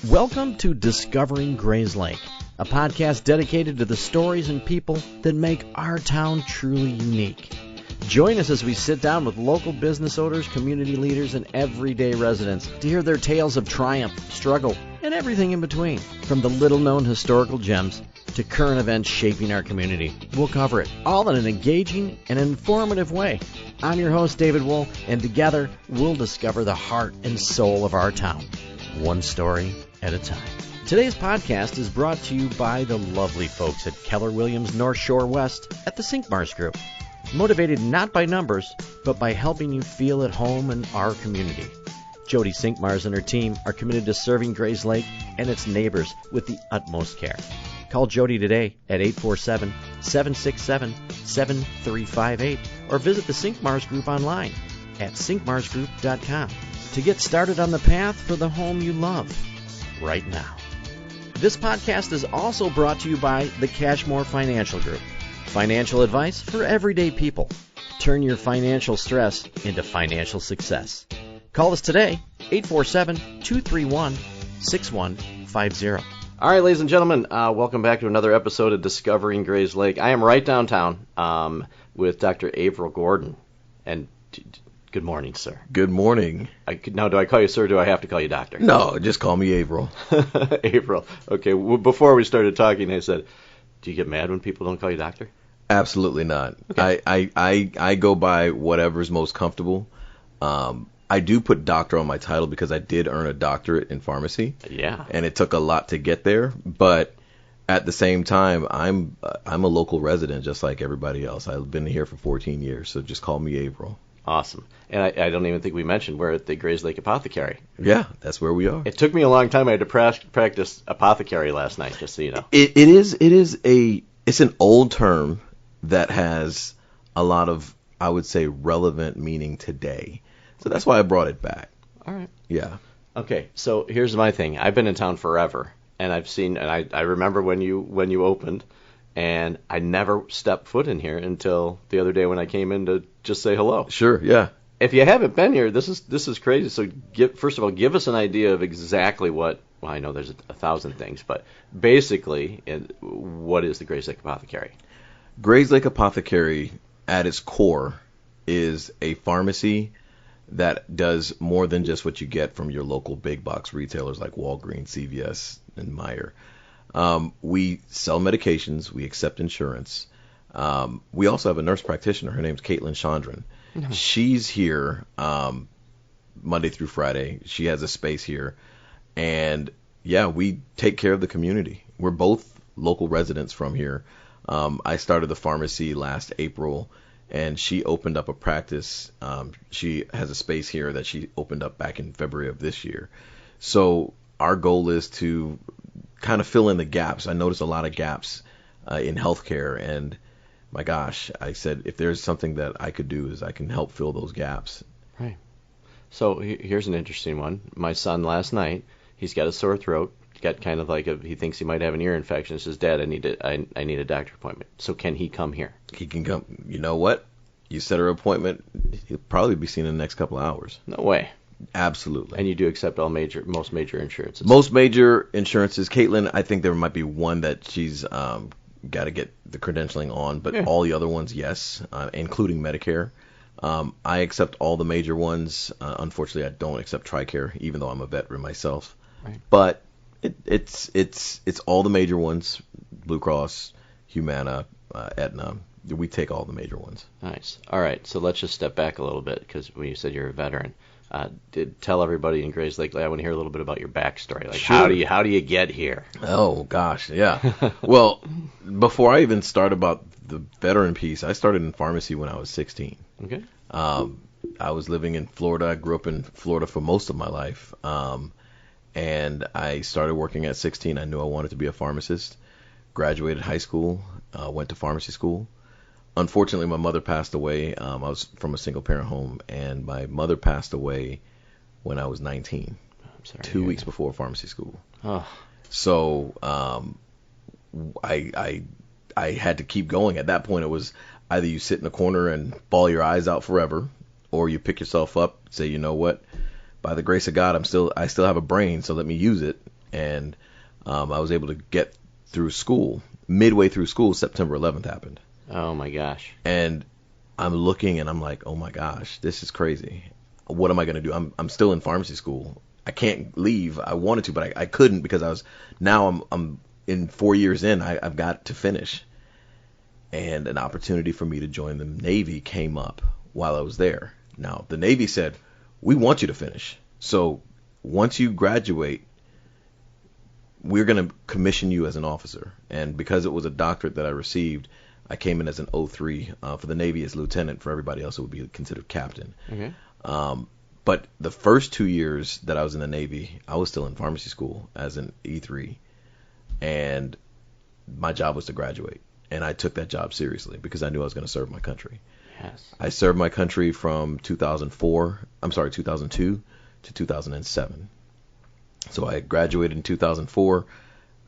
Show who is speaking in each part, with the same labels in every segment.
Speaker 1: Welcome to Discovering Grayslake, a podcast dedicated to the stories and people that make our town truly unique. Join us as we sit down with local business owners, community leaders, and everyday residents to hear their tales of triumph, struggle, and everything in between. From the little-known historical gems to current events shaping our community, we'll cover it, all in an engaging and informative way. I'm your host, David Wool, and together we'll discover the heart and soul of our town, one story at a time. Today's podcast is brought to you by the lovely folks at Keller Williams North Shore West at the Sinkmars Group. Motivated not by numbers, but by helping you feel at home in our community. Jody Sinkmars and her team are committed to serving Grayslake and its neighbors with the utmost care. Call Jody today at 847-767-7358 or visit the Sinkmars Group online at sinkmarsgroup.com to get started on the path for the home you love right now. This podcast is also brought to you by the Cashmore Financial Group. Financial advice for everyday people. Turn your financial stress into financial success. Call us today, 847-231-6150. All right, ladies and gentlemen, welcome back to another episode of Discovering Grayslake. I am right downtown with Dr. Averill Gordon. And good morning, sir.
Speaker 2: Good morning.
Speaker 1: Now, do I call you sir or do I have to call you doctor?
Speaker 2: No, just call me Averill.
Speaker 1: Averill. Okay, before we started talking, I said, do you get mad when people don't call you doctor?
Speaker 2: Absolutely not.
Speaker 1: Okay.
Speaker 2: I go by whatever's most comfortable. I do put doctor on my title because I did earn a doctorate in pharmacy.
Speaker 1: Yeah.
Speaker 2: And it took a lot to get there, but at the same time, I'm a local resident just like everybody else. I've been here for 14 years, so just call me Averill.
Speaker 1: Awesome. And I don't even think we mentioned we're at the Grayslake Apothecary.
Speaker 2: Yeah, that's where we are.
Speaker 1: It took me a long time. I had to practice apothecary last night, just so you know.
Speaker 2: It's an old term that has a lot of, I would say, relevant meaning today. So that's why I brought it back.
Speaker 1: All right.
Speaker 2: Yeah.
Speaker 1: Okay, so here's my thing. I've been in town forever, and I've seen, and I remember when you opened, and I never stepped foot in here until the other day when I came in to just say hello.
Speaker 2: Sure, yeah.
Speaker 1: If you haven't been here, this is crazy. So first of all, give us an idea of exactly what, well, I know there's 1,000 things, but basically, what is the Grayslake Apothecary?
Speaker 2: Grayslake Apothecary, at its core, is a pharmacy that does more than just what you get from your local big box retailers like Walgreens, CVS, and Meijer. We sell medications. We accept insurance. We also have a nurse practitioner. Her name's Caitlin Chandran. Mm-hmm. She's here Monday through Friday. She has a space here. And, yeah, we take care of the community. We're both local residents from here. I started the pharmacy last April, and she opened up a practice. She has a space here that she opened up back in February of this year. So our goal is to kind of fill in the gaps. I noticed a lot of gaps in healthcare, and my gosh, I said if there's something that I could do is I can help fill those gaps.
Speaker 1: Right. So here's an interesting one. My son last night, he's got a sore throat. Got kind of like he thinks he might have an ear infection. He says, Dad, I need a doctor appointment. So can he come here?
Speaker 2: He can come. You know what? You set her appointment, he'll probably be seen in the next couple of hours.
Speaker 1: No way.
Speaker 2: Absolutely.
Speaker 1: And you do accept most major insurances?
Speaker 2: Most major insurances. Caitlin, I think there might be one that she's got to get the credentialing on, but all the other ones, yes, including Medicare. I accept all the major ones. Unfortunately, I don't accept TRICARE, even though I'm a veteran myself.
Speaker 1: Right.
Speaker 2: But it's all the major ones: Blue Cross, Humana, Aetna. We take all the major ones.
Speaker 1: Nice. All right, so let's just step back a little bit because when you said you're a veteran, tell everybody in Grayslake. I want to hear a little bit about your backstory. Like,
Speaker 2: sure.
Speaker 1: How do you get here?
Speaker 2: Oh gosh, yeah. Well, before I even start about the veteran piece, I started in pharmacy when I was 16.
Speaker 1: Okay.
Speaker 2: I was living in Florida. I grew up in Florida for most of my life. And I started working at 16. I knew I wanted to be a pharmacist. Graduated high school, went to pharmacy school. Unfortunately, my mother passed away. I was from a single-parent home, and my mother passed away when I was 19,
Speaker 1: I'm sorry,
Speaker 2: 2 weeks before pharmacy school.
Speaker 1: Oh.
Speaker 2: So I had to keep going. At that point, it was either you sit in the corner and bawl your eyes out forever, or you pick yourself up, say, you know what, by the grace of God, I still have a brain, so let me use it and I was able to get through school. Midway through school, September 11th happened.
Speaker 1: Oh my gosh.
Speaker 2: And I'm looking and I'm like, oh my gosh, this is crazy. What am I going to do? I'm still in pharmacy school. I can't leave. I wanted to, but I couldn't because I'm in 4 years in. I've got to finish. And an opportunity for me to join the Navy came up while I was there. Now, the Navy said, we want you to finish. So once you graduate, we're going to commission you as an officer. And because it was a doctorate that I received, I came in as an 03. For the Navy, as lieutenant. For everybody else, it would be considered captain.
Speaker 1: Okay.
Speaker 2: But the first 2 years that I was in the Navy, I was still in pharmacy school as an E3. And my job was to graduate. And I took that job seriously because I knew I was going to serve my country.
Speaker 1: Yes.
Speaker 2: I served my country from 2002 to 2007. So I graduated in 2004.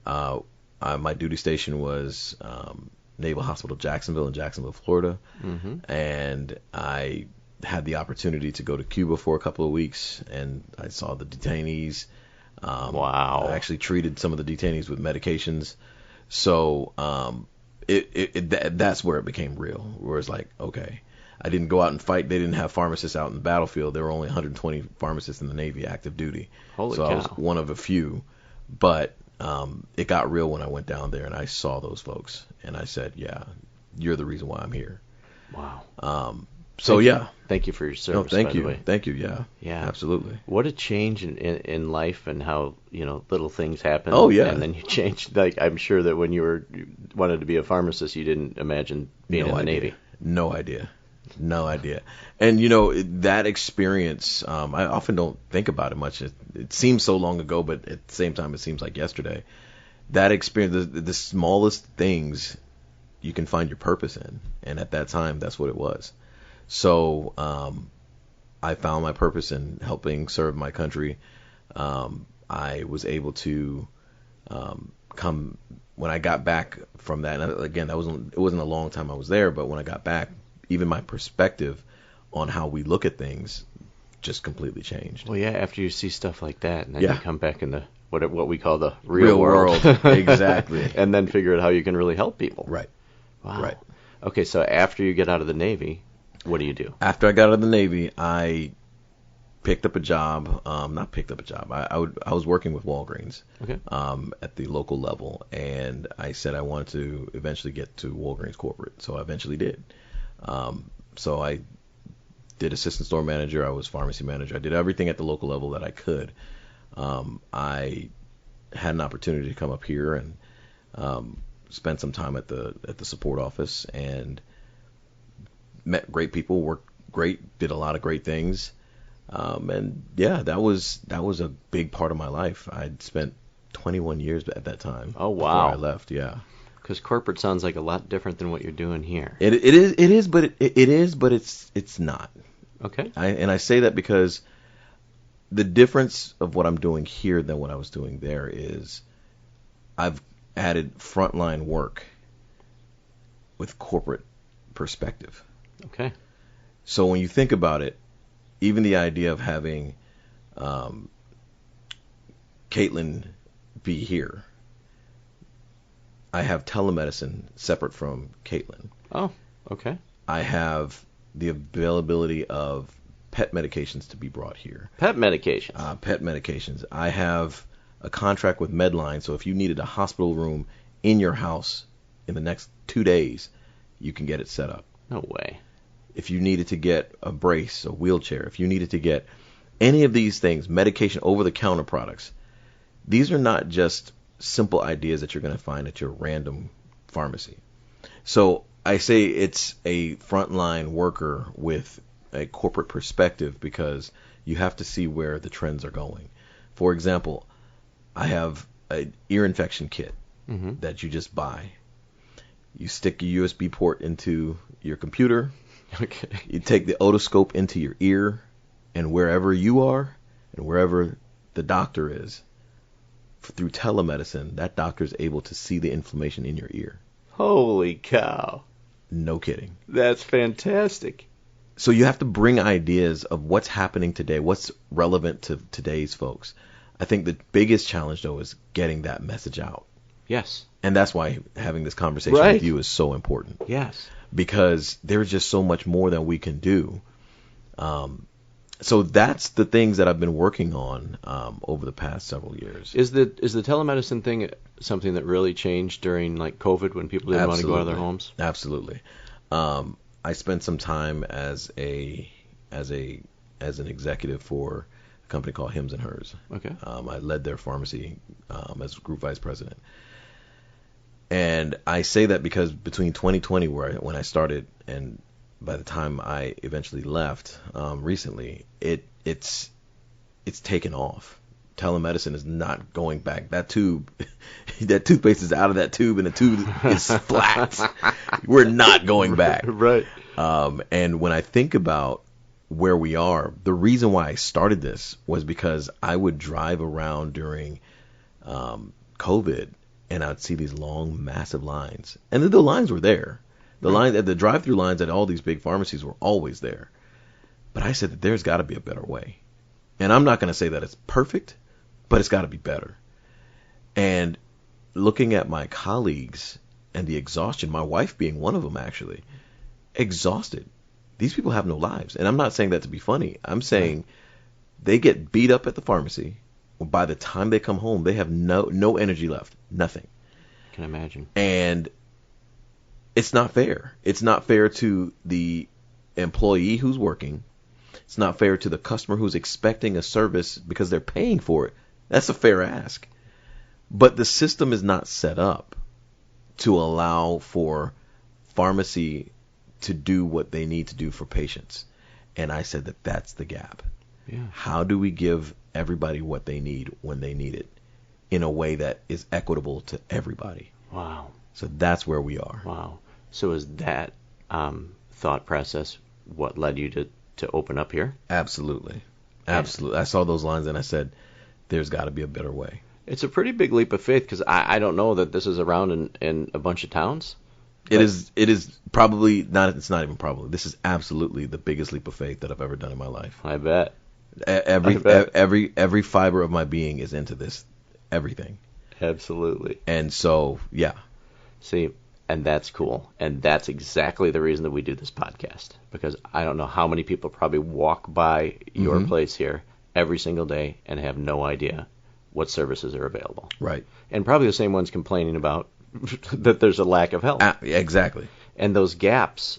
Speaker 2: My duty station was Naval Hospital Jacksonville in Jacksonville, Florida.
Speaker 1: Mm-hmm.
Speaker 2: And I had the opportunity to go to Cuba for a couple of weeks, and I saw the detainees.
Speaker 1: Wow.
Speaker 2: I actually treated some of the detainees with medications. So that's where it became real, where it's like, okay, I didn't go out and fight. They didn't have pharmacists out in the battlefield. There were only 120 pharmacists in the Navy active duty.
Speaker 1: Holy
Speaker 2: so
Speaker 1: cow.
Speaker 2: I was one of a few. But it got real when I went down there and I saw those folks. And I said, yeah, you're the reason why I'm here.
Speaker 1: Wow. Thank you for your service.
Speaker 2: No, thank
Speaker 1: by
Speaker 2: you.
Speaker 1: The way.
Speaker 2: Thank you. Yeah.
Speaker 1: Yeah.
Speaker 2: Absolutely.
Speaker 1: What a change in life, and how, little things happen.
Speaker 2: Oh, yeah.
Speaker 1: And then you changed. Like, I'm sure that when you wanted to be a pharmacist, you didn't imagine being in the Navy.
Speaker 2: No idea. And that experience, I often don't think about it much. It seems so long ago, but at the same time, it seems like yesterday. That experience, the smallest things, you can find your purpose in. And at that time, that's what it was. So I found my purpose in helping serve my country. I was able to come when I got back from that. And again, it wasn't a long time I was there, but when I got back, even my perspective on how we look at things just completely changed.
Speaker 1: Well, yeah, after you see stuff like that, and then
Speaker 2: Yeah.
Speaker 1: you come back in the what we call the real
Speaker 2: world. Exactly.
Speaker 1: And then figure out how you can really help people.
Speaker 2: Right.
Speaker 1: Wow.
Speaker 2: Right.
Speaker 1: Okay, so after you get out of the Navy, what do you do?
Speaker 2: After I got out of the Navy, I picked up a job. Not picked up a job. I was working with Walgreens.
Speaker 1: Okay.
Speaker 2: At the local level, and I said I wanted to eventually get to Walgreens corporate, so I eventually did. So I did assistant store manager. I was pharmacy manager. I did everything at the local level that I could. I had an opportunity to come up here and spend some time at the support office and met great people, worked great, did a lot of great things. And yeah, that was a big part of my life. I'd spent 21 years at that time.
Speaker 1: Oh, wow.
Speaker 2: Before I left, yeah.
Speaker 1: Because corporate sounds like a lot different than what you're doing here.
Speaker 2: It is, but it's not.
Speaker 1: Okay.
Speaker 2: I say that because the difference of what I'm doing here than what I was doing there is I've added frontline work with corporate perspective.
Speaker 1: Okay.
Speaker 2: So when you think about it, even the idea of having Caitlin be here, I have telemedicine separate from Caitlin.
Speaker 1: Oh, okay.
Speaker 2: I have the availability of pet medications to be brought here.
Speaker 1: Pet medications.
Speaker 2: Pet medications. I have a contract with Medline, so if you needed a hospital room in your house in the next 2 days, you can get it set up.
Speaker 1: No way.
Speaker 2: If you needed to get a brace, a wheelchair, if you needed to get any of these things, medication, over-the-counter products, these are not just simple ideas that you're going to find at your random pharmacy. So I say it's a frontline worker with a corporate perspective because you have to see where the trends are going. For example, I have an ear infection kit that you just buy. You stick your USB port into your computer.
Speaker 1: Okay.
Speaker 2: You take the otoscope into your ear, and wherever you are and wherever the doctor is, through telemedicine, that doctor is able to see the inflammation in your ear.
Speaker 1: Holy cow.
Speaker 2: No kidding.
Speaker 1: That's fantastic.
Speaker 2: So you have to bring ideas of what's happening today, what's relevant to today's folks. I think the biggest challenge, though, is getting that message out.
Speaker 1: Yes.
Speaker 2: And that's why having this conversation
Speaker 1: Right.
Speaker 2: with you is so important.
Speaker 1: Yes.
Speaker 2: Because there's just so much more that we can do. So that's the things that I've been working on over the past several years.
Speaker 1: Is the telemedicine thing something that really changed during like COVID when people didn't want to go out of their homes?
Speaker 2: Absolutely. I spent some time as an executive for a company called Hims and Hers.
Speaker 1: Okay.
Speaker 2: I led their pharmacy as group vice president. And I say that because between 2020, when I started, and by the time I eventually left recently, it's taken off. Telemedicine is not going back. That toothpaste is out of that tube, and the tube is flat. We're not going back.
Speaker 1: Right.
Speaker 2: And when I think about where we are, the reason why I started this was because I would drive around during COVID, and I'd see these long, massive lines. And the lines were there. The drive-through lines at all these big pharmacies were always there. But I said that there's got to be a better way. And I'm not going to say that it's perfect, but it's got to be better. And looking at my colleagues and the exhaustion, my wife being one of them actually, exhausted. These people have no lives. And I'm not saying that to be funny. I'm saying they get beat up at the pharmacy. By the time they come home, they have no energy left. Nothing.
Speaker 1: I can imagine.
Speaker 2: And it's not fair. It's not fair to the employee who's working. It's not fair to the customer who's expecting a service because they're paying for it. That's a fair ask. But the system is not set up to allow for pharmacy to do what they need to do for patients. And I said that that's the gap.
Speaker 1: Yeah.
Speaker 2: How do we give everybody what they need when they need it in a way that is equitable to everybody?
Speaker 1: Wow.
Speaker 2: So that's where we are.
Speaker 1: Wow. So is that thought process what led you to open up here?
Speaker 2: Absolutely. Absolutely. I saw those lines and I said, there's got to be a better way.
Speaker 1: It's a pretty big leap of faith because I don't know that this is around in a bunch of towns.
Speaker 2: It is probably not. It's not even probably. This is absolutely the biggest leap of faith that I've ever done in my life.
Speaker 1: I bet.
Speaker 2: Every fiber of my being is into this. Everything.
Speaker 1: Absolutely.
Speaker 2: And so, yeah.
Speaker 1: See, and that's cool. And that's exactly the reason that we do this podcast. Because I don't know how many people probably walk by your place here every single day and have no idea what services are available.
Speaker 2: Right.
Speaker 1: And probably the same ones complaining about that there's a lack of help.
Speaker 2: Exactly.
Speaker 1: And those gaps,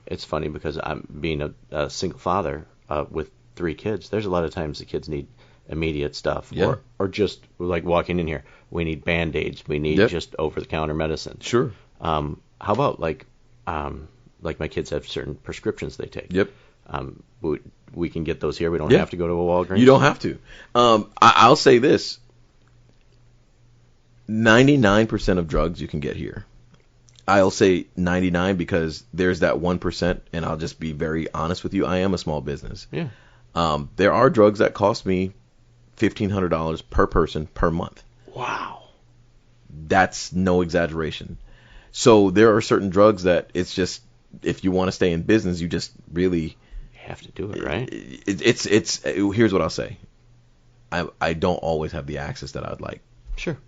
Speaker 1: it's funny because I'm being a single father with 3 kids. There's a lot of times the kids need immediate stuff,
Speaker 2: Yeah.
Speaker 1: or just like walking in here, we need Band-Aids, we need just over-the-counter medicine.
Speaker 2: Sure.
Speaker 1: How about like my kids have certain prescriptions they take.
Speaker 2: Yep.
Speaker 1: We can get those here. We don't have to go to a Walgreens.
Speaker 2: You don't have to. I'll say this. 99% of drugs you can get here. I'll say 99 because there's that 1%, and I'll just be very honest with you. I am a small business.
Speaker 1: Yeah.
Speaker 2: There are drugs that cost me $1,500 per person per month.
Speaker 1: Wow.
Speaker 2: That's no exaggeration. So there are certain drugs that it's just, if you want to stay in business, you just really
Speaker 1: have to do it, right?
Speaker 2: Here's what I'll say. I don't always have the access that I'd like.
Speaker 1: Sure.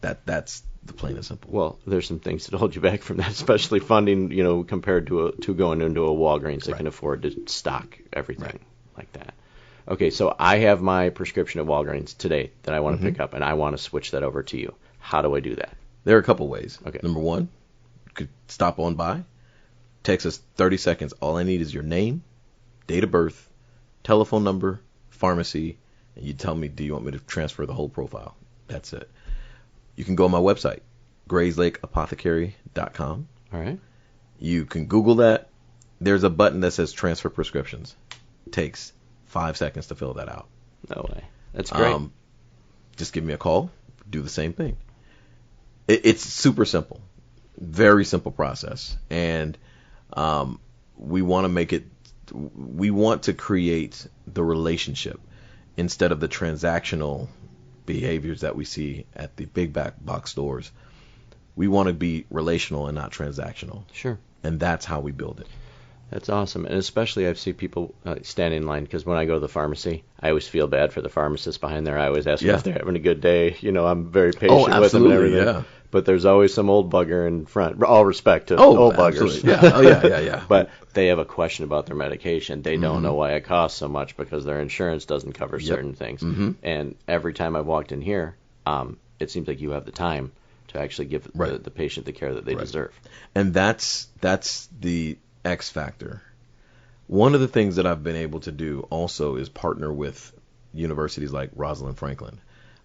Speaker 2: That's the plain and simple.
Speaker 1: Well, there's some things that hold you back from that, especially funding, compared to going into a Walgreens that can afford to stock everything like that. Okay, so I have my prescription at Walgreens today that I want to pick up, and I want to switch that over to you. How do I do that?
Speaker 2: There are a couple ways.
Speaker 1: Okay.
Speaker 2: Number one, you could stop on by. Takes us 30 seconds. All I need is your name, date of birth, telephone number, pharmacy, and you tell me, do you want me to transfer the whole profile? That's it. You can go on my website, grayslakeapothecary.com.
Speaker 1: All right.
Speaker 2: You can Google that. There's a button that says transfer prescriptions. It takes 5 seconds to fill that out.
Speaker 1: No way. That's great.
Speaker 2: Just give me a call. Do the same thing. It's super simple. Very simple process. And we want to create the relationship instead of the transactional behaviors that we see at the big box stores. We want to be relational and not transactional.
Speaker 1: Sure.
Speaker 2: And that's how we build it.
Speaker 1: That's awesome. And especially I see people stand in line, because when I go to the pharmacy, I always feel bad for the pharmacist behind there. I always ask them if they're having a good day. I'm very patient with them and everything. Yeah. But there's always some old bugger in front. All respect to old buggers.
Speaker 2: Yeah.
Speaker 1: But they have a question about their medication. They don't know why it costs so much because their insurance doesn't cover certain things. And every time I've walked in here, it seems like you have the time to actually give the patient the care that they deserve.
Speaker 2: And that's the X factor. One of the things that I've been able to do also is partner with universities like Rosalind Franklin.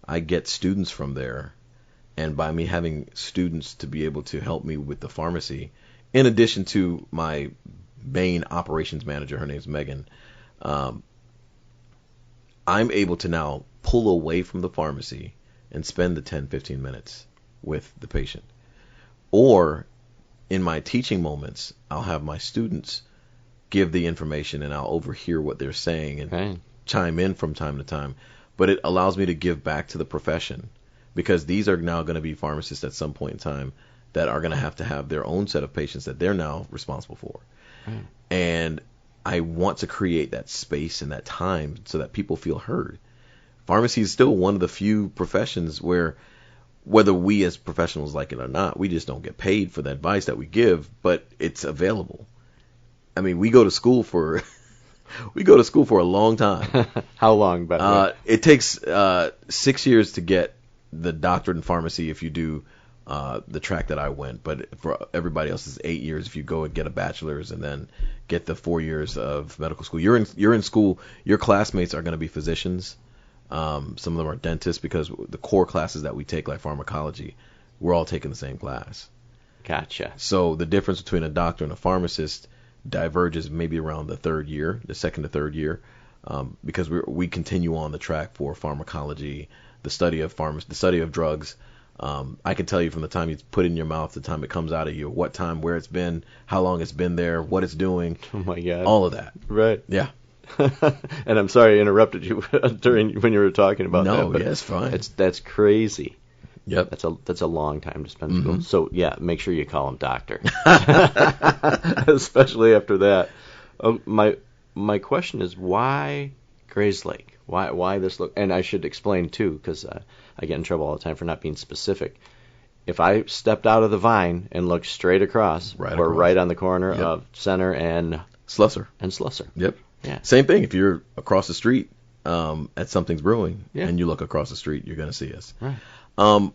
Speaker 2: I get students from there, and by me having students to be able to help me with the pharmacy, in addition to my main operations manager, her name's Megan, I'm able to now pull away from the pharmacy and spend the 10-15 minutes with the patient. Or in my teaching moments, I'll have my students give the information, and I'll overhear what they're saying and chime in from time to time. But it allows me to give back to the profession, because these are now going to be pharmacists at some point in time that are going to have their own set of patients that they're now responsible for. And I want to create that space and that time so that people feel heard. Pharmacy is still one of the few professions where, whether we as professionals like it or not, we just don't get paid for the advice that we give, but it's available. I mean, we go to school for a long time.
Speaker 1: How long, by the way?
Speaker 2: It takes 6 years to get the doctorate in pharmacy if you do the track that I went, but for everybody else, it's 8 years if you go and get a bachelor's and then get the 4 years of medical school. You're in school. Your classmates are going to be physicians. Some of them are dentists, because the core classes that we take, like pharmacology, we're all taking the same class.
Speaker 1: Gotcha.
Speaker 2: So the difference between a doctor and a pharmacist diverges maybe around the second to third year, because we continue on the track for pharmacology, the study of drugs. I can tell you from the time you put it in your mouth to the time it comes out of you, what time, where it's been, how long it's been there, what it's doing.
Speaker 1: Oh my God.
Speaker 2: All of that.
Speaker 1: Right.
Speaker 2: Yeah.
Speaker 1: And I'm sorry I interrupted you when you were talking about that.
Speaker 2: No, it's fine.
Speaker 1: That's crazy.
Speaker 2: Yep.
Speaker 1: That's a long time to spend in school. So yeah, make sure you call him doctor. Especially after that. My question is, why Grayslake? Why this look? And I should explain too, because I get in trouble all the time for not being specific. If I stepped out of the Vine and looked straight across, we're right on the corner of Center and
Speaker 2: Slusser. Yep.
Speaker 1: Yeah.
Speaker 2: Same thing. If you're across the street at Something's Brewing and you look across the street, you're going to see us.
Speaker 1: Right.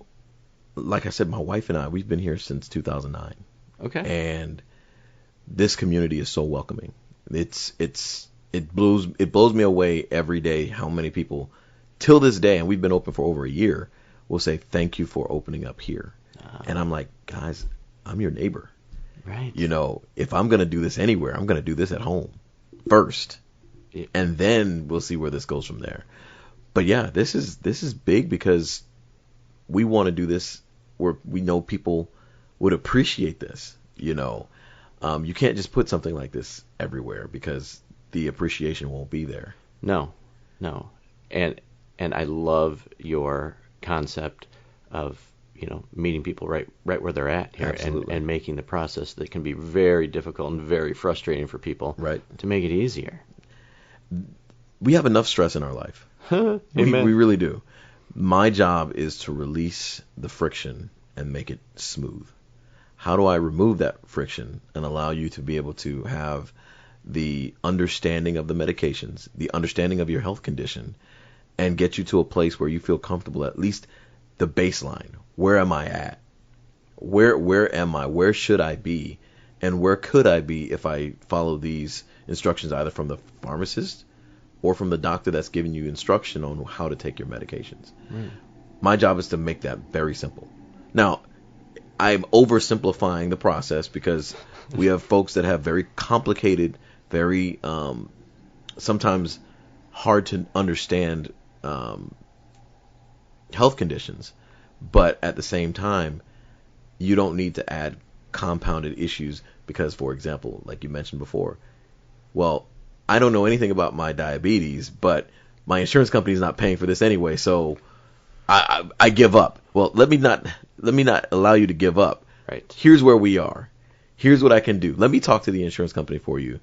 Speaker 2: Like I said, my wife and I, we've been here since 2009.
Speaker 1: Okay.
Speaker 2: And this community is so welcoming. It blows me away every day how many people, till this day, and we've been open for over a year, will say thank you for opening up here. And I'm like, guys, I'm your neighbor.
Speaker 1: Right.
Speaker 2: If I'm going to do this anywhere, I'm going to do this at home first, and then we'll see where this goes from there. But yeah, this is big, because we want to do this where we know people would appreciate this. You can't just put something like this everywhere, because the appreciation won't be there.
Speaker 1: No, and I love your concept of meeting people right where they're at here, and making the process that can be very difficult and very frustrating for people, to make it easier.
Speaker 2: We have enough stress in our life. We really do. My job is to release the friction and make it smooth. How do I remove that friction and allow you to be able to have the understanding of the medications, the understanding of your health condition, and get you to a place where you feel comfortable, at least the baseline. Where am I at? Where am I? Where should I be? And where could I be if I follow these instructions, either from the pharmacist or from the doctor that's giving you instruction on how to take your medications? My job is to make that very simple. Now, I'm oversimplifying the process, because we have folks that have very complicated, very sometimes hard to understand health conditions. But at the same time, you don't need to add compounded issues, because, for example, like you mentioned before, well, I don't know anything about my diabetes, but my insurance company is not paying for this anyway, so I give up. Well, let me not allow you to give up.
Speaker 1: Right.
Speaker 2: Here's where we are. Here's what I can do. Let me talk to the insurance company for you.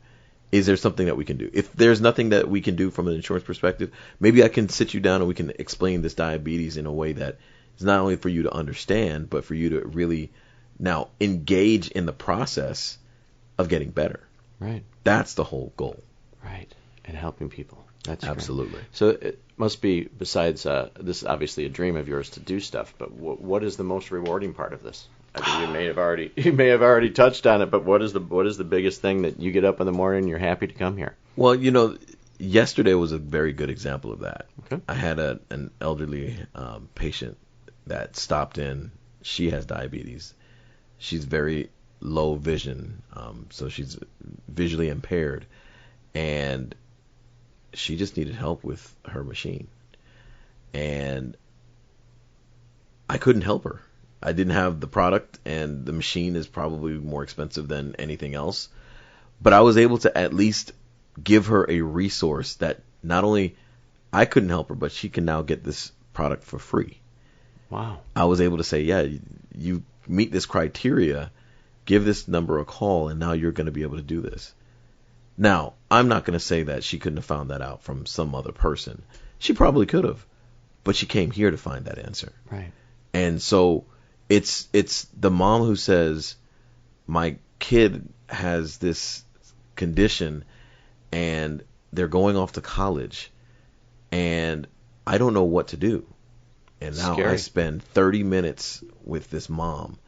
Speaker 2: Is there something that we can do? If there's nothing that we can do from an insurance perspective, maybe I can sit you down and we can explain this diabetes in a way that is not only for you to understand, but for you to really now engage in the process of getting better.
Speaker 1: Right.
Speaker 2: That's the whole goal.
Speaker 1: Right. And helping people. That's
Speaker 2: absolutely
Speaker 1: great. So it must be, besides this is obviously a dream of yours to do stuff, but what is the most rewarding part of this? I mean, you may have already touched on it, but what is the biggest thing that you get up in the morning and you're happy to come here?
Speaker 2: Well, yesterday was a very good example of that.
Speaker 1: Okay.
Speaker 2: I had an elderly patient that stopped in. She has diabetes. She's very low vision, so she's visually impaired, and she just needed help with her machine. And I couldn't help her. I didn't have the product, and the machine is probably more expensive than anything else. But I was able to at least give her a resource that not only I couldn't help her, but she can now get this product for free.
Speaker 1: Wow.
Speaker 2: I was able to say, yeah, you meet this criteria, give this number a call, and now you're going to be able to do this. Now, I'm not going to say that she couldn't have found that out from some other person. She probably could have, but she came here to find that answer.
Speaker 1: Right.
Speaker 2: And so it's the mom who says, my kid has this condition and they're going off to college and I don't know what to do. And now
Speaker 1: Scary.
Speaker 2: I spend 30 minutes with this mom,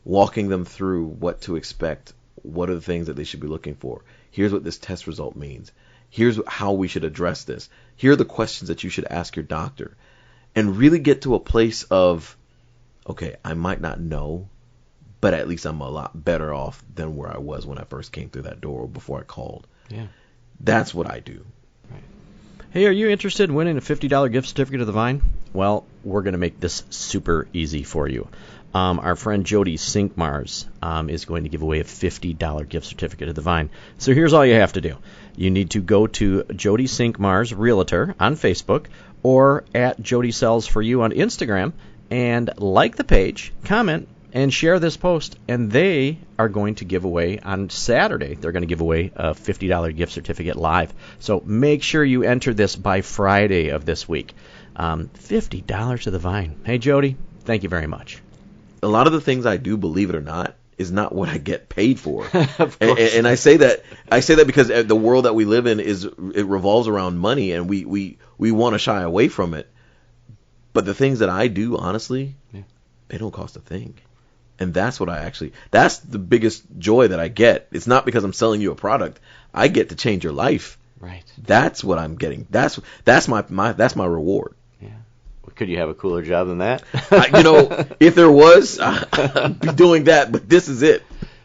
Speaker 2: walking them through what to expect, what are the things that they should be looking for. Here's what this test result means. Here's how we should address this. Here are the questions that you should ask your doctor. And really get to a place of, okay, I might not know, but at least I'm a lot better off than where I was when I first came through that door or before I called.
Speaker 1: Yeah.
Speaker 2: That's what I do.
Speaker 1: Right. Hey, are you interested in winning a $50 gift certificate of the Vine? Well, we're going to make this super easy for you. Our friend Jody Sinkmars is going to give away a $50 gift certificate of the Vine. So here's all you have to do. You need to go to Jody Sinkmars Realtor on Facebook or at Jody Sells For You on Instagram and like the page, comment, and share this post, and they are going to give away on Saturday. They're going to give away a $50 gift certificate live. So make sure you enter this by Friday of this week. $50 to the Vine. Hey, Jody, thank you very much.
Speaker 2: A lot of the things I do, believe it or not, is not what I get paid for.
Speaker 1: Of course.
Speaker 2: And I say that because the world that we live in it revolves around money, and we want to shy away from it. But the things that I do, honestly, they don't cost a thing. And that's the biggest joy that I get. It's not because I'm selling you a product. I get to change your life.
Speaker 1: Right.
Speaker 2: That's what I'm getting. That's my reward.
Speaker 1: Yeah. Well, could you have a cooler job than that?
Speaker 2: If there was, I'd be doing that, but this is it.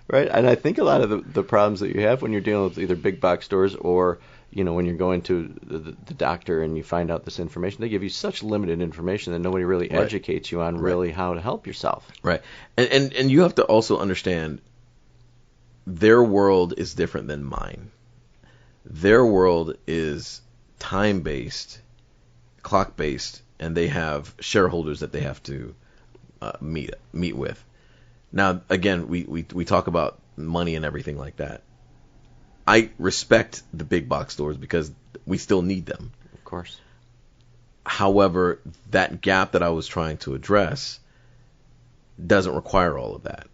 Speaker 1: Right. And I think a lot of the problems that you have when you're dealing with either big box stores or when you're going to the doctor and you find out this information, they give you such limited information that nobody really educates you on really how to help yourself.
Speaker 2: Right. And you have to also understand their world is different than mine. Their world is time-based, clock-based, and they have shareholders that they have to meet with. Now, again, we talk about money and everything like that. I respect the big box stores because we still need them.
Speaker 1: Of course.
Speaker 2: However, that gap that I was trying to address doesn't require all of that.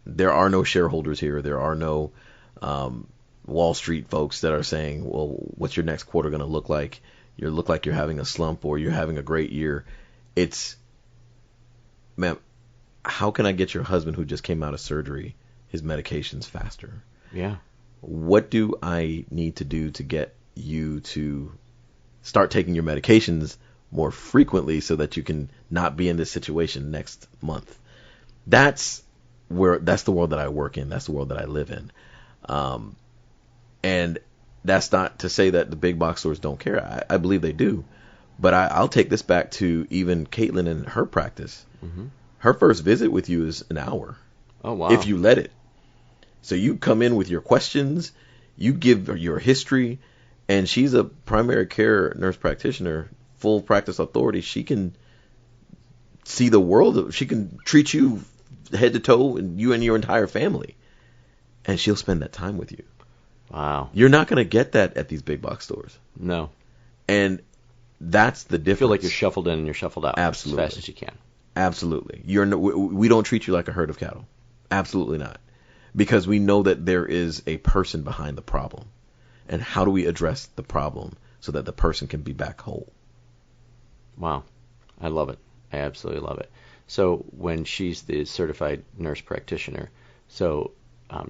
Speaker 2: There are no shareholders here. There are no Wall Street folks that are saying, well, what's your next quarter going to look like? You look like you're having a slump or you're having a great year. It's, ma'am, how can I get your husband who just came out of surgery his medications faster?
Speaker 1: Yeah.
Speaker 2: What do I need to do to get you to start taking your medications more frequently so that you can not be in this situation next month? That's the world that I work in. That's the world that I live in. And that's not to say that the big box stores don't care. I believe they do. But I'll take this back to even Caitlin and her practice. Mm-hmm. Her first visit with you is an hour.
Speaker 1: Oh, wow.
Speaker 2: If you let it. So you come in with your questions, you give her your history, and she's a primary care nurse practitioner, full practice authority. She can see the world. She can treat you head to toe, and you and your entire family. And she'll spend that time with you.
Speaker 1: Wow.
Speaker 2: You're not going to get that at these big box stores.
Speaker 1: No.
Speaker 2: And that's the difference.
Speaker 1: You feel like you're shuffled in and you're shuffled out.
Speaker 2: Absolutely.
Speaker 1: As fast as you can.
Speaker 2: Absolutely. We don't treat you like a herd of cattle. Absolutely not. Because we know that there is a person behind the problem. And how do we address the problem so that the person can be back whole?
Speaker 1: Wow. I love it. I absolutely love it. So when she's the certified nurse practitioner, so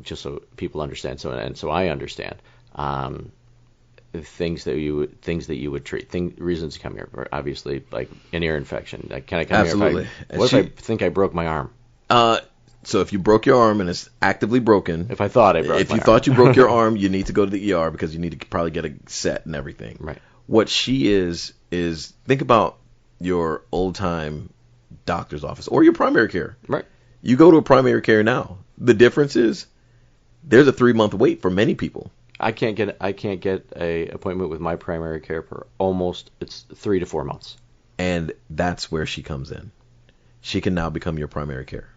Speaker 1: just so people understand, so I understand, things that you would treat, reasons to come here, obviously, like an ear infection. Can I come
Speaker 2: Absolutely.
Speaker 1: here? What if I think I broke my arm?
Speaker 2: So if you broke your arm and it's actively broken,
Speaker 1: if I thought I broke,
Speaker 2: if you thought you broke your arm, you need to go to the ER because you need to probably get a set and everything.
Speaker 1: Right.
Speaker 2: What she is think about your old time doctor's office or your primary care.
Speaker 1: Right.
Speaker 2: You go to a primary care now. The difference is there's a 3-month wait for many people.
Speaker 1: I can't get a appointment with my primary care for it's 3 to 4 months.
Speaker 2: And that's where she comes in. She can now become your primary care.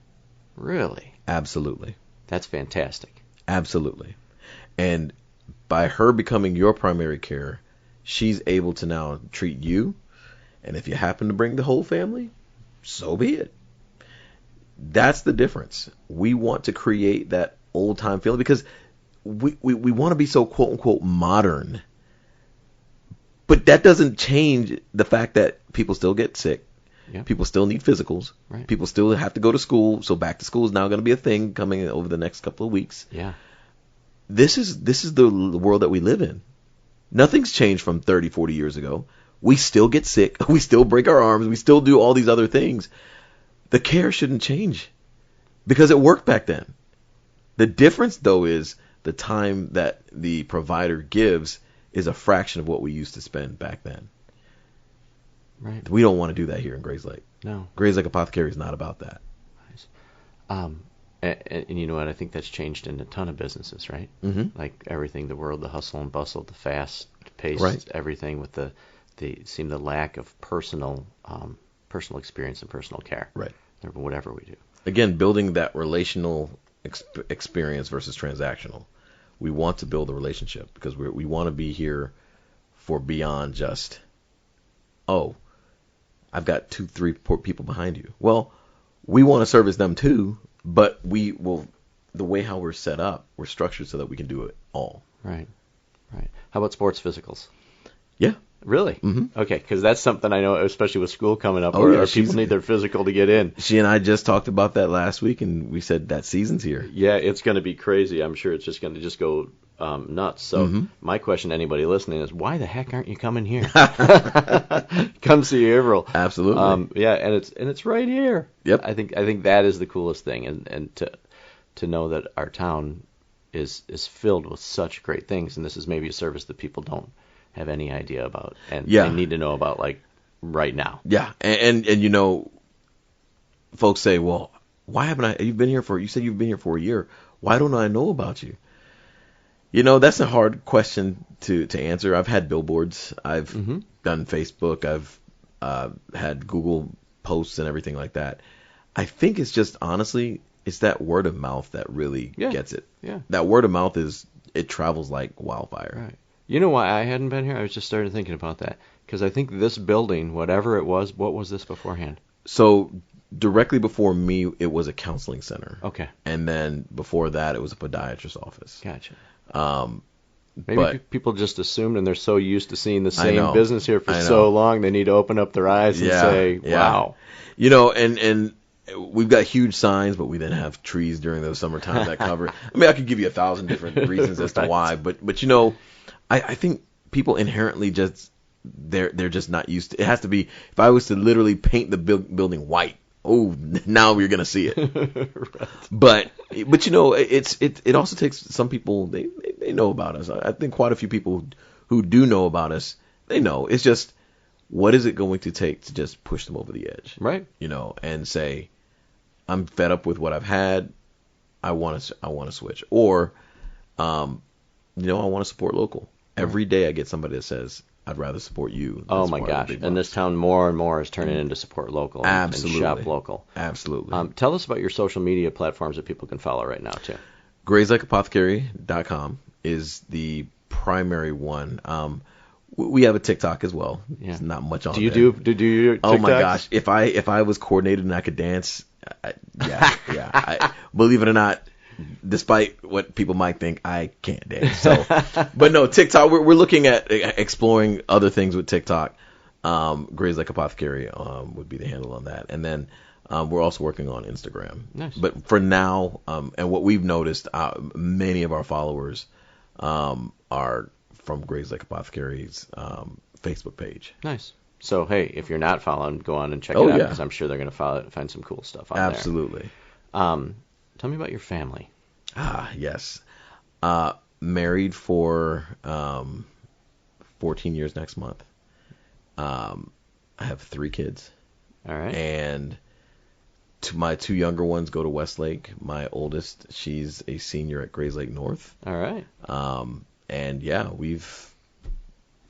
Speaker 1: Really?
Speaker 2: Absolutely.
Speaker 1: That's fantastic.
Speaker 2: Absolutely. And by her becoming your primary care, she's able to now treat you. And if you happen to bring the whole family, so be it. That's the difference. We want to create that old time feeling because we want to be so quote unquote modern. But that doesn't change the fact that people still get sick.
Speaker 1: Yeah.
Speaker 2: People still need physicals.
Speaker 1: Right.
Speaker 2: People still have to go to school. So back to school is now going to be a thing coming over the next couple of weeks.
Speaker 1: Yeah.
Speaker 2: This is the world that we live in. Nothing's changed from 30, 40 years ago. We still get sick. We still break our arms. We still do all these other things. The care shouldn't change because it worked back then. The difference, though, is the time that the provider gives is a fraction of what we used to spend back then.
Speaker 1: Right.
Speaker 2: We don't want to do that here in Grayslake.
Speaker 1: No.
Speaker 2: Grayslake Apothecary is not about that.
Speaker 1: Nice. And you know what? I think that's changed in a ton of businesses, right?
Speaker 2: Mm-hmm.
Speaker 1: Like everything, the world, the hustle and bustle, the fast pace,
Speaker 2: right.
Speaker 1: Everything with the lack of personal experience and personal care.
Speaker 2: Right.
Speaker 1: Whatever we do.
Speaker 2: Again, building that relational experience versus transactional. We want to build a relationship because we want to be here for beyond just, oh, I've got 2, 3 people behind you. Well, we want to service them too, but the way how we're set up, we're structured so that we can do it all.
Speaker 1: Right. Right. How about sports physicals?
Speaker 2: Yeah.
Speaker 1: Really?
Speaker 2: Mm-hmm. Okay,
Speaker 1: because that's something I know, especially with school coming up,
Speaker 2: yeah,
Speaker 1: where people need their physical to get in.
Speaker 2: She and I just talked about that last week, and we said that season's here.
Speaker 1: Yeah, it's going to be crazy. I'm sure it's just going to go nuts. So my question to anybody listening is, why the heck aren't you coming here? Come see Averill.
Speaker 2: Absolutely.
Speaker 1: Yeah, and it's right here.
Speaker 2: Yep.
Speaker 1: I think that is the coolest thing, and to know that our town is filled with such great things, and this is maybe a service that people don't have any idea about, and they need to know about, like, right now.
Speaker 2: Yeah, and you know, folks say, well, why haven't you said you've been here for a year. Why don't I know about you? You know, that's a hard question to answer. I've had billboards. I've done Facebook. I've had Google posts and everything like that. I think it's just, honestly, it's that word of mouth that really gets it.
Speaker 1: Yeah.
Speaker 2: That word of mouth it travels like wildfire.
Speaker 1: Right. You know why I hadn't been here? I was just started thinking about that. Because I think this building, whatever it was, what was this beforehand?
Speaker 2: So directly before me, it was a counseling center.
Speaker 1: Okay.
Speaker 2: And then before that, it was a podiatrist's office.
Speaker 1: Gotcha.
Speaker 2: Maybe
Speaker 1: people just assumed, and they're so used to seeing the same business here for so long, they need to open up their eyes and say, wow.
Speaker 2: You know, and we've got huge signs, but we then have trees during the summertime that cover. I mean, I could give you 1,000 different reasons as to why, but you know, I think people inherently just they're just not used to. It has to be. If I was to literally paint the building white, oh, now we're gonna see it.
Speaker 1: Right.
Speaker 2: But you know, it also takes some people. They know about us. I think quite a few people who do know about us. They know. It's just, what is it going to take to just push them over the edge?
Speaker 1: Right.
Speaker 2: You know, and say, I'm fed up with what I've had. I want to switch, or you know, I want to support local. Every day I get somebody that says, I'd rather support you.
Speaker 3: Oh my gosh! And this town more and more is turning into support local and shop local.
Speaker 2: Absolutely.
Speaker 3: Tell us about your social media platforms that people can follow right now too.
Speaker 2: GrayslakeApothecary.com is the primary one. We have a TikTok as well.
Speaker 3: Yeah.
Speaker 2: There's not much on
Speaker 3: do you
Speaker 2: there.
Speaker 3: Do you TikToks?
Speaker 2: Oh my gosh! If I was coordinated and I could dance, yeah. Believe it or not, despite what people might think, I can't dance. So, but no, TikTok. We're looking at exploring other things with TikTok. Grayslake Apothecary would be the handle on that, and then we're also working on Instagram.
Speaker 3: Nice.
Speaker 2: But for now, and what we've noticed, many of our followers are from Grayslake Apothecary's Facebook page.
Speaker 3: Nice. So, hey, if you're not following, go on and check it out, because I'm sure they're going to find some cool stuff on there.
Speaker 2: Absolutely.
Speaker 3: Tell me about your family.
Speaker 2: Yes. Married for 14 years next month. I have 3 kids.
Speaker 3: All right.
Speaker 2: And my 2 younger ones go to Westlake. My oldest, she's a senior at Grayslake North.
Speaker 3: All right.
Speaker 2: And yeah, we've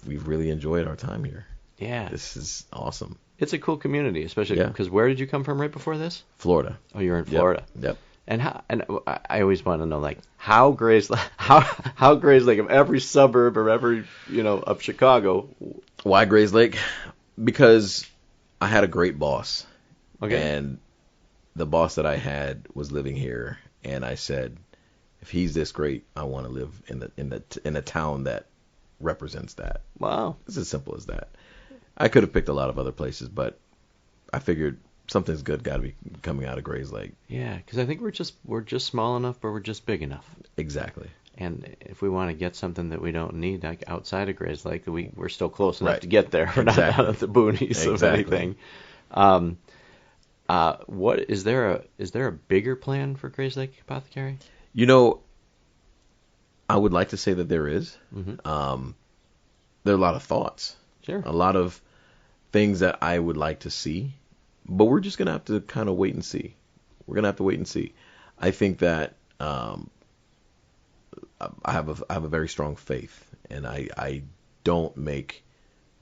Speaker 2: really enjoyed our time here.
Speaker 3: Yeah.
Speaker 2: This is awesome.
Speaker 3: It's a cool community, especially because where did you come from right before this?
Speaker 2: Florida.
Speaker 3: Oh, you're in Florida.
Speaker 2: Yep.
Speaker 3: And I always want to know, like, how Grayslake of every suburb or every, of Chicago.
Speaker 2: Why Grayslake? Because I had a great boss.
Speaker 3: Okay.
Speaker 2: And the boss that I had was living here, and I said, if he's this great, I want to live in a town that represents that.
Speaker 3: Wow.
Speaker 2: It's as simple as that. I could have picked a lot of other places, but I figured something's good got to be coming out of Grayslake.
Speaker 3: Yeah, because I think we're just small enough, but we're just big enough.
Speaker 2: Exactly.
Speaker 3: And if we want to get something that we don't need, like outside of Grayslake, we're still close enough to get there. We're not out of the boonies of anything. What is there a bigger plan for Grayslake Apothecary?
Speaker 2: I would like to say that there is.
Speaker 3: Mm-hmm.
Speaker 2: There are a lot of thoughts.
Speaker 3: Sure.
Speaker 2: A lot of things that I would like to see, but we're just gonna have to kind of wait and see. We're gonna have to wait and see. I think that I have a very strong faith, and I don't make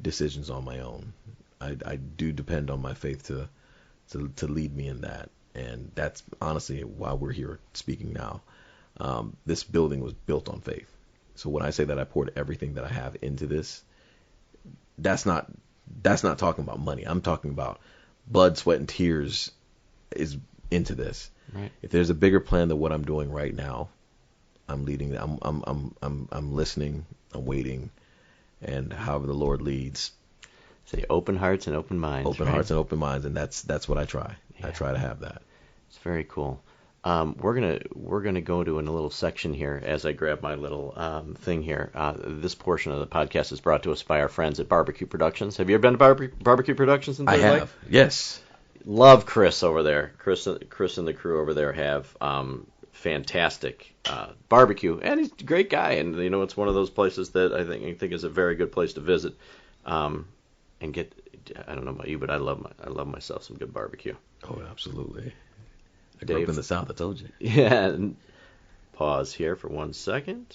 Speaker 2: decisions on my own. I do depend on my faith to lead me in that, and that's honestly why we're here speaking now. This building was built on faith. So when I say that I poured everything that I have into this, that's not talking about money. I'm talking about blood, sweat, and tears is into this.
Speaker 3: Right.
Speaker 2: If there's a bigger plan than what I'm doing right now, I'm leading. I'm listening. I'm waiting, and however the Lord leads.
Speaker 3: Say open hearts and open minds.
Speaker 2: Open hearts and open minds, and that's what I try. Yeah. I try to have that.
Speaker 3: It's very cool. We're gonna go to a little section here as I grab my little thing here. This portion of the podcast is brought to us by our friends at Barbecue Productions. Have you ever been to Barbecue Productions in Third Lake?
Speaker 2: I have. Yes.
Speaker 3: Love Chris over there. Chris and the crew over there have fantastic barbecue, and he's a great guy. And it's one of those places that I think is a very good place to visit and get. I don't know about you, but I love myself some good barbecue.
Speaker 2: Oh, absolutely. I grew up in the South, I told you.
Speaker 3: Yeah. And pause here for 1 second.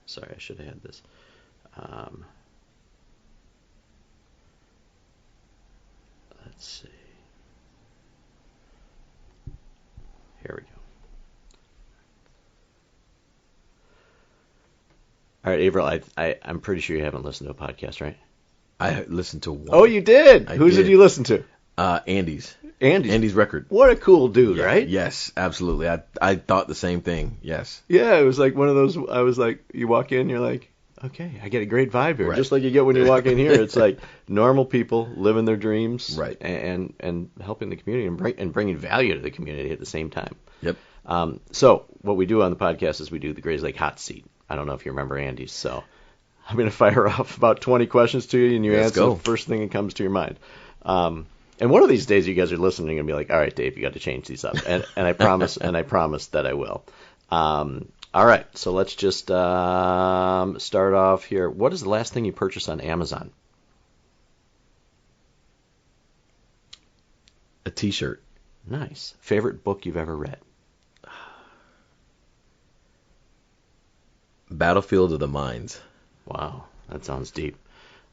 Speaker 3: Sorry, I should have had this. Let's see. Here we go. All right, Averill, I'm pretty sure you haven't listened to a podcast, right?
Speaker 2: I listened to one.
Speaker 3: Oh, you did? Whose did you listen to?
Speaker 2: Andy's.
Speaker 3: Andy's
Speaker 2: record.
Speaker 3: What a cool dude, right?
Speaker 2: Yes, absolutely. I thought the same thing. Yes.
Speaker 3: Yeah, it was like one of those. I was like, you walk in, you're like, okay, I get a great vibe here,
Speaker 2: right.
Speaker 3: Just like you get when you walk in here. It's like normal people living their dreams,
Speaker 2: right,
Speaker 3: and helping the community and bringing value to the community at the same time.
Speaker 2: Yep.
Speaker 3: So what we do on the podcast is we do the Grayslake Hot Seat. I don't know if you remember Andy's, so I'm going to fire off about 20 questions to you, and you answer the first thing that comes to your mind. And one of these days, you guys are listening and be like, "All right, Dave, you got to change these up," and I promise, that I will. All right, so let's just start off here. What is the last thing you purchased on Amazon?
Speaker 2: A T-shirt.
Speaker 3: Nice. Favorite book you've ever read?
Speaker 2: Battlefield of the Minds.
Speaker 3: Wow, that sounds deep.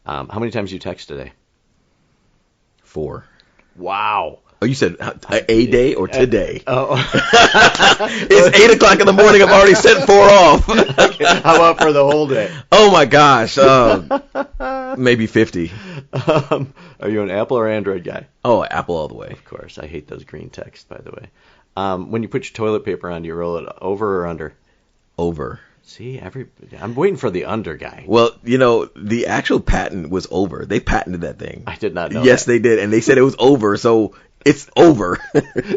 Speaker 3: How many times do you text today?
Speaker 2: 4.
Speaker 3: Wow.
Speaker 2: Oh, you said a day or today?
Speaker 3: Oh.
Speaker 2: It's 8 o'clock in the morning. I've already sent 4 off.
Speaker 3: Okay. How about for the whole day?
Speaker 2: Oh, my gosh. Maybe 50.
Speaker 3: Are you an Apple or Android guy?
Speaker 2: Oh, Apple all the way.
Speaker 3: Of course. I hate those green texts, by the way. When you put your toilet paper on, do you roll it over or under?
Speaker 2: Over.
Speaker 3: See, I'm waiting for the under guy.
Speaker 2: Well, you know, the actual patent was over. They patented that thing.
Speaker 3: I did not know
Speaker 2: Yes,
Speaker 3: that.
Speaker 2: they did. And they said it was over, so it's over.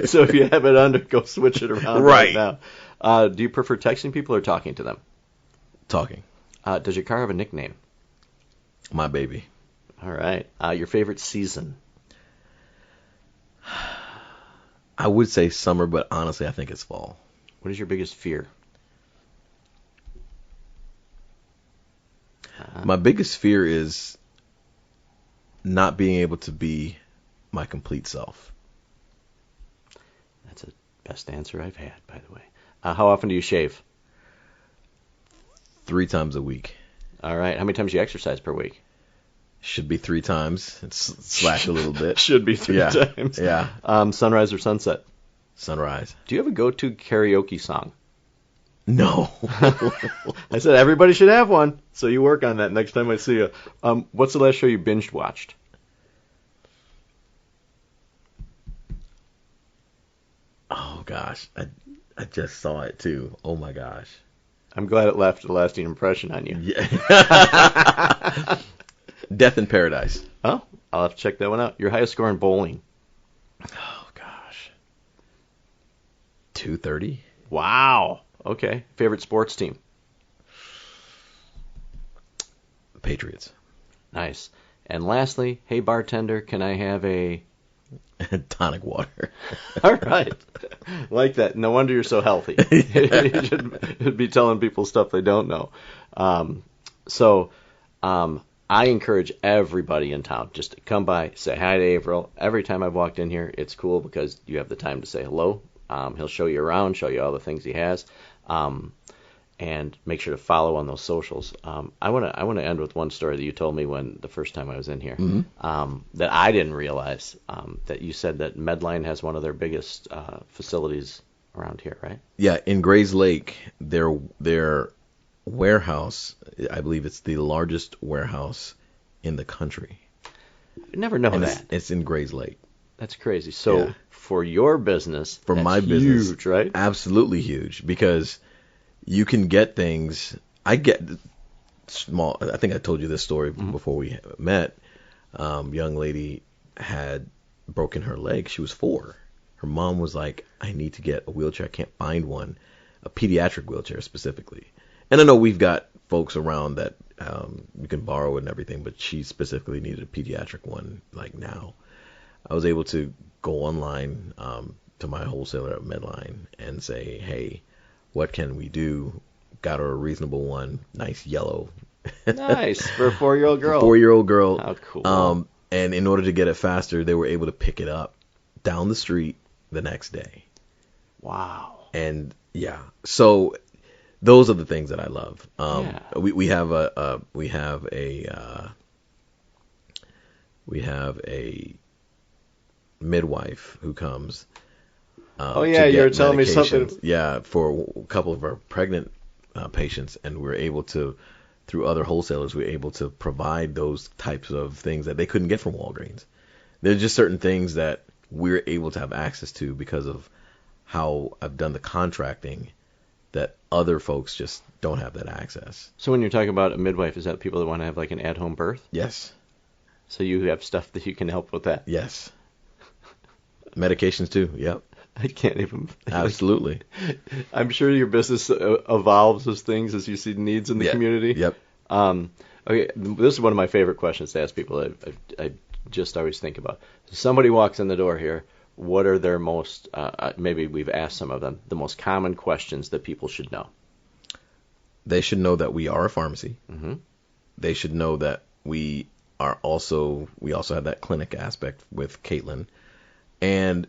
Speaker 3: So if you have it under, go switch it around
Speaker 2: Right
Speaker 3: now. Do you prefer texting people or talking to them?
Speaker 2: Talking.
Speaker 3: Does your car have a nickname?
Speaker 2: My baby.
Speaker 3: All right. Your favorite season?
Speaker 2: I would say summer, but honestly, I think it's fall.
Speaker 3: What is your biggest fear?
Speaker 2: My biggest fear is not being able to be my complete self.
Speaker 3: That's the best answer I've had, by the way. How often do you shave?
Speaker 2: 3 times a week.
Speaker 3: All right. How many times do you exercise per week?
Speaker 2: Should be 3 times. It's slash a little bit.
Speaker 3: Should be 3 times.
Speaker 2: Yeah.
Speaker 3: Sunrise or sunset?
Speaker 2: Sunrise.
Speaker 3: Do you have a go-to karaoke song?
Speaker 2: No.
Speaker 3: I said everybody should have one, so you work on that next time I see you. What's the last show you binge watched?
Speaker 2: Oh gosh, I just saw it too. Oh my gosh.
Speaker 3: I'm glad it left a lasting impression on you.
Speaker 2: Yeah. Death in Paradise.
Speaker 3: Oh, I'll have to check that one out. Your highest score in bowling?
Speaker 2: Oh gosh. 230.
Speaker 3: Wow. Okay. Favorite sports team?
Speaker 2: Patriots.
Speaker 3: Nice. And lastly, hey bartender, can I have a
Speaker 2: tonic water?
Speaker 3: All right. Like that. No wonder you're so healthy. You should be telling people stuff they don't know. I encourage everybody in town just to come by, say hi to Averill. Every time I've walked in here, it's cool because you have the time to say hello. He'll show you around, show you all the things he has, and make sure to follow on those socials. I want to end with one story that you told me when the first time I was in here, that I didn't realize, that you said that Medline has one of their biggest facilities around here, right?
Speaker 2: Yeah, in Grayslake, their warehouse, I believe it's the largest warehouse in the country.
Speaker 3: I never know that.
Speaker 2: It's in Grayslake.
Speaker 3: That's crazy. So for your business,
Speaker 2: for
Speaker 3: that's
Speaker 2: my business,
Speaker 3: huge, right?
Speaker 2: Absolutely huge, because you can get things. I get small. I think I told you this story before we met. Young lady had broken her leg. She was 4. Her mom was like, "I need to get a wheelchair. I can't find one, a pediatric wheelchair specifically." And I know we've got folks around that you can borrow it and everything, but she specifically needed a pediatric one like now. I was able to go online to my wholesaler at Medline and say, hey, what can we do? Got her a reasonable one, nice yellow.
Speaker 3: Nice, for a 4-year-old girl.
Speaker 2: 4-year-old girl.
Speaker 3: How cool.
Speaker 2: And in order to get it faster, they were able to pick it up down the street the next day.
Speaker 3: Wow.
Speaker 2: And yeah, so those are the things that I love. We have a midwife who comes.
Speaker 3: You were telling me something.
Speaker 2: Yeah, for a couple of our pregnant patients, and we're able to, through other wholesalers, we're able to provide those types of things that they couldn't get from Walgreens. There's just certain things that we're able to have access to because of how I've done the contracting that other folks just don't have that access.
Speaker 3: So when you're talking about a midwife, is that people that want to have like an at-home birth?
Speaker 2: Yes.
Speaker 3: So you have stuff that you can help with that?
Speaker 2: Yes. Medications too, yep.
Speaker 3: I can't even.
Speaker 2: Absolutely.
Speaker 3: I'm sure your business evolves as you see needs in the community.
Speaker 2: Yep.
Speaker 3: Okay, this is one of my favorite questions to ask people. I just always think about. Somebody walks in the door here. What are their most? Maybe we've asked some of them. The most common questions that people should know.
Speaker 2: They should know that we are a pharmacy.
Speaker 3: Mm-hmm.
Speaker 2: They should know that we also have that clinic aspect with Caitlin. And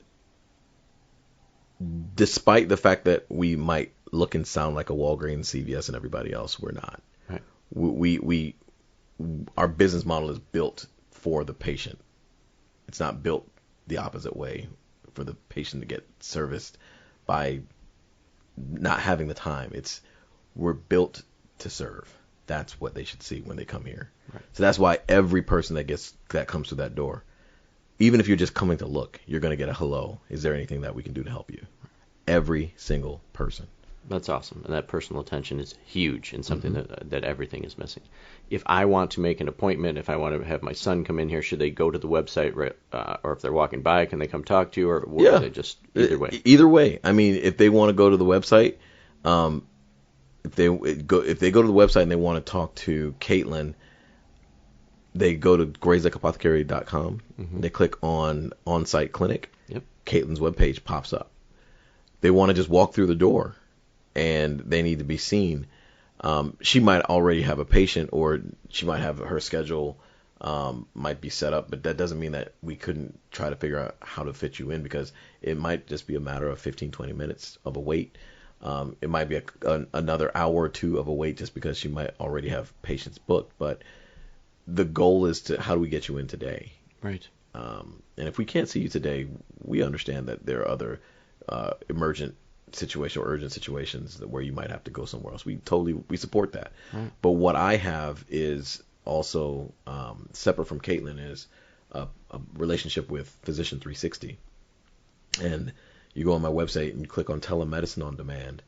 Speaker 2: despite the fact that we might look and sound like a Walgreens, CVS, and everybody else, we're not.
Speaker 3: Right.
Speaker 2: our business model is built for the patient. It's not built the opposite way for the patient to get serviced by not having the time. We're built to serve. That's what they should see when they come here. Right. So that's why every person that comes through that door, even if you're just coming to look, you're going to get a hello. Is there anything that we can do to help you? Every single person.
Speaker 3: That's awesome. And that personal attention is huge and something that everything is missing. If I want to make an appointment, if I want to have my son come in here, should they go to the website, or if they're walking by, can they come talk to you, or
Speaker 2: yeah.
Speaker 3: They just either way?
Speaker 2: Either way. I mean, if they want to go to the website, if they go to the website and they want to talk to Caitlin, they go to grayslakeapothecary.com. They click on on-site clinic.
Speaker 3: Yep.
Speaker 2: Caitlin's webpage pops up. They want to just walk through the door, and they need to be seen. She might already have a patient, or she might have her schedule might be set up, but that doesn't mean that we couldn't try to figure out how to fit you in, because it might just be a matter of 15-20 minutes of a wait. It might be another hour or two of a wait just because she might already have patients booked. But the goal is how do we get you in today?
Speaker 3: Right.
Speaker 2: And if we can't see you today, we understand that there are other emergent situation or urgent situations where you might have to go somewhere else. We support that. Right. But what I have is also separate from Caitlin is a relationship with Physician 360. And you go on my website and you click on telemedicine on demand.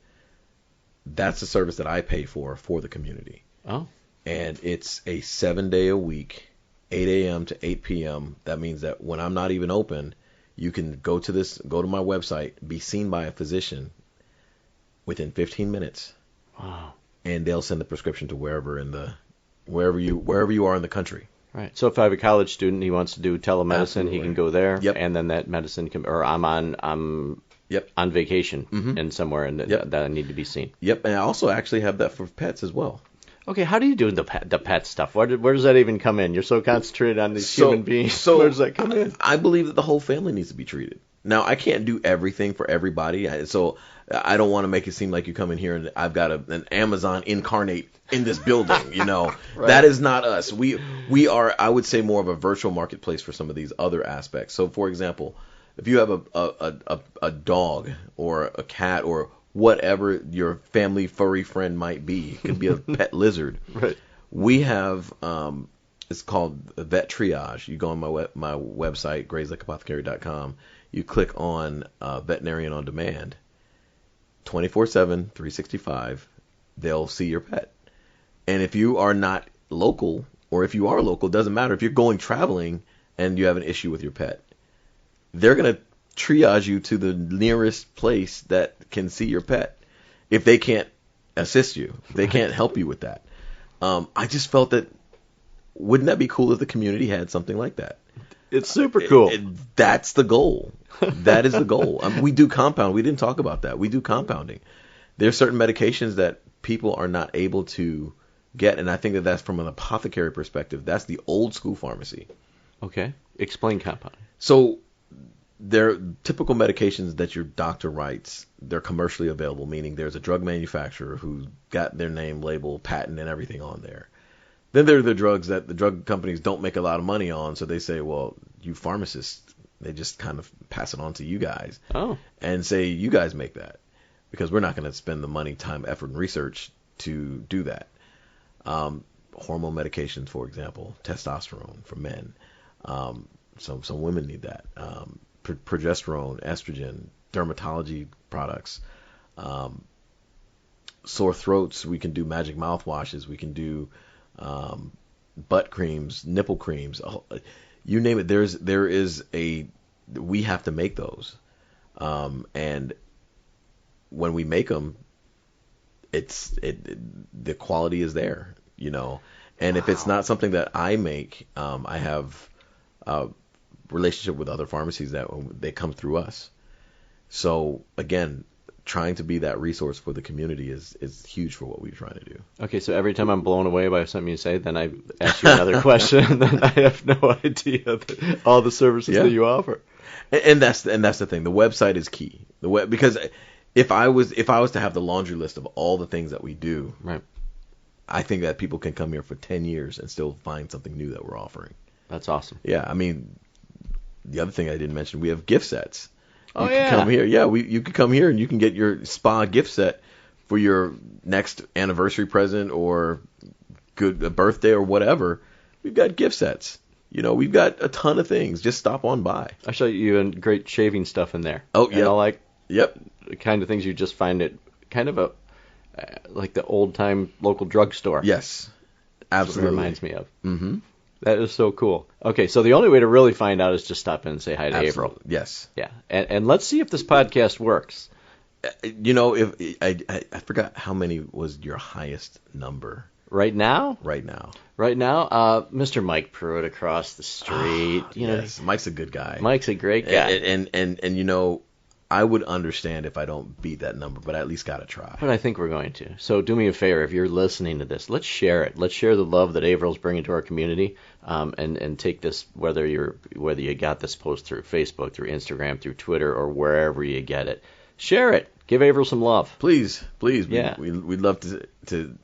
Speaker 2: That's a service that I pay for the community.
Speaker 3: Oh.
Speaker 2: And it's a 7-day a week, 8 a.m. to 8 p.m. That means that when I'm not even open, you can go to my website, be seen by a physician within 15 minutes.
Speaker 3: Wow.
Speaker 2: And they'll send the prescription to wherever you are in the country.
Speaker 3: Right. So if I have a college student, he wants to do telemedicine, Absolutely. He can go there.
Speaker 2: Yep.
Speaker 3: And then that medicine can, or I'm on vacation and somewhere, and that I need to be seen.
Speaker 2: Yep. And I also actually have that for pets as well.
Speaker 3: Okay, how do you do the pet stuff? Where does that even come in? You're so concentrated on these human beings. So where does that come in?
Speaker 2: I believe that the whole family needs to be treated. Now, I can't do everything for everybody, so I don't want to make it seem like you come in here and I've got an Amazon incarnate in this building. Right. That is not us. We are, I would say, more of a virtual marketplace for some of these other aspects. So, for example, if you have a dog or a cat or whatever your family furry friend might be, it could be a pet lizard.
Speaker 3: Right.
Speaker 2: We have it's called Vet Triage. You go on my website, grayslakeapothecary.com. You click on Veterinarian on Demand. 24/7, 365, they'll see your pet. And if you are not local, or if you are local, it doesn't matter. If you're going traveling and you have an issue with your pet, they're going to triage you to the nearest place that can see your pet. If they can't assist you, if they can't help you with that. I just felt that, wouldn't that be cool if the community had something like that?
Speaker 3: It's super cool.
Speaker 2: That's the goal. That is the goal. We do compound. We didn't talk about that. We do compounding. There's certain medications that people are not able to get, and I think that's from an apothecary perspective. That's the old school pharmacy.
Speaker 3: Okay. Explain compounding.
Speaker 2: So they're typical medications that your doctor writes. They're commercially available, meaning there's a drug manufacturer who got their name, label, patent, and everything on there. Then there are the drugs that the drug companies don't make a lot of money on, so they say, well, you pharmacists, they just kind of pass it on to you guys and say, you guys make that, because we're not going to spend the money, time, effort, and research to do that. Hormone medications, for example, testosterone for men. Some women need that. Progesterone, estrogen, dermatology products. Sore throats, we can do magic mouthwashes. We can do butt creams, nipple creams, you name it. We have to make those, and when we make them, the quality is there, And if it's not something that I make, I have a relationship with other pharmacies that they come through us. So again, trying to be that resource for the community is huge for what we're trying to do.
Speaker 3: Okay, so every time I'm blown away by something you say, then I ask you another question, and then I have no idea all the services that you offer.
Speaker 2: And that's the thing. The website is key. Because if I was to have the laundry list of all the things that we do,
Speaker 3: right,
Speaker 2: I think that people can come here for 10 years and still find something new that we're offering.
Speaker 3: That's awesome.
Speaker 2: Yeah, I mean, the other thing I didn't mention, we have gift sets.
Speaker 3: You
Speaker 2: can come here. Yeah, you can come here and you can get your spa gift set for your next anniversary present or a birthday or whatever. We've got gift sets. We've got a ton of things. Just stop on by.
Speaker 3: I'll show you even great shaving stuff in there.
Speaker 2: Oh, yeah.
Speaker 3: Yep. The kind of things you just find at kind of like the old-time local drugstore.
Speaker 2: Yes, absolutely.
Speaker 3: That's what it reminds me of.
Speaker 2: Mm-hmm.
Speaker 3: That is so cool. Okay, so the only way to really find out is just stop in and say hi to Averill.
Speaker 2: Yes.
Speaker 3: Yeah, and let's see if this podcast works.
Speaker 2: If I forgot how many was your highest number.
Speaker 3: Right now, Mr. Mike Pruitt across the street.
Speaker 2: Yes, Mike's a good guy.
Speaker 3: Mike's a great guy.
Speaker 2: And I would understand if I don't beat that number, but I at least got to try.
Speaker 3: But I think we're going to. So do me a favor, if you're listening to this, let's share it. Let's share the love that Averill's bringing to our community, and take this, whether you got this post through Facebook, through Instagram, through Twitter, or wherever you get it. Share it. Give Averill some love.
Speaker 2: Please.
Speaker 3: Yeah.
Speaker 2: We'd love to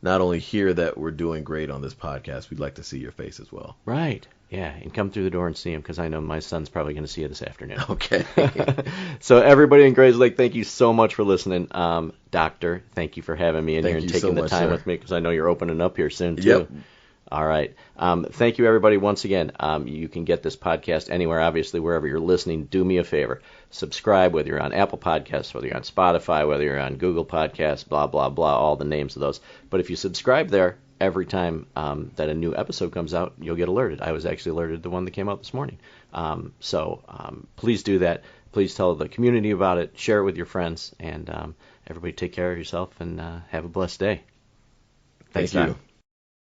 Speaker 2: not only hear that we're doing great on this podcast, we'd like to see your face as well.
Speaker 3: Right. Yeah, and come through the door and see him, because I know my son's probably going to see you this afternoon.
Speaker 2: Okay.
Speaker 3: So everybody in Grayslake, thank you so much for listening. Doctor, thank you for having me in here and taking the time with me, because I know you're opening up here soon, too.
Speaker 2: Yep.
Speaker 3: All right. Thank you, everybody, once again. You can get this podcast anywhere, obviously, wherever you're listening. Do me a favor. Subscribe, whether you're on Apple Podcasts, whether you're on Spotify, whether you're on Google Podcasts, blah, blah, blah, all the names of those. But if you subscribe there, every time that a new episode comes out, you'll get alerted. I was actually alerted to the one that came out this morning. So please do that. Please tell the community about it. Share it with your friends. And everybody take care of yourself and have a blessed day. Thanks,
Speaker 2: Thank you.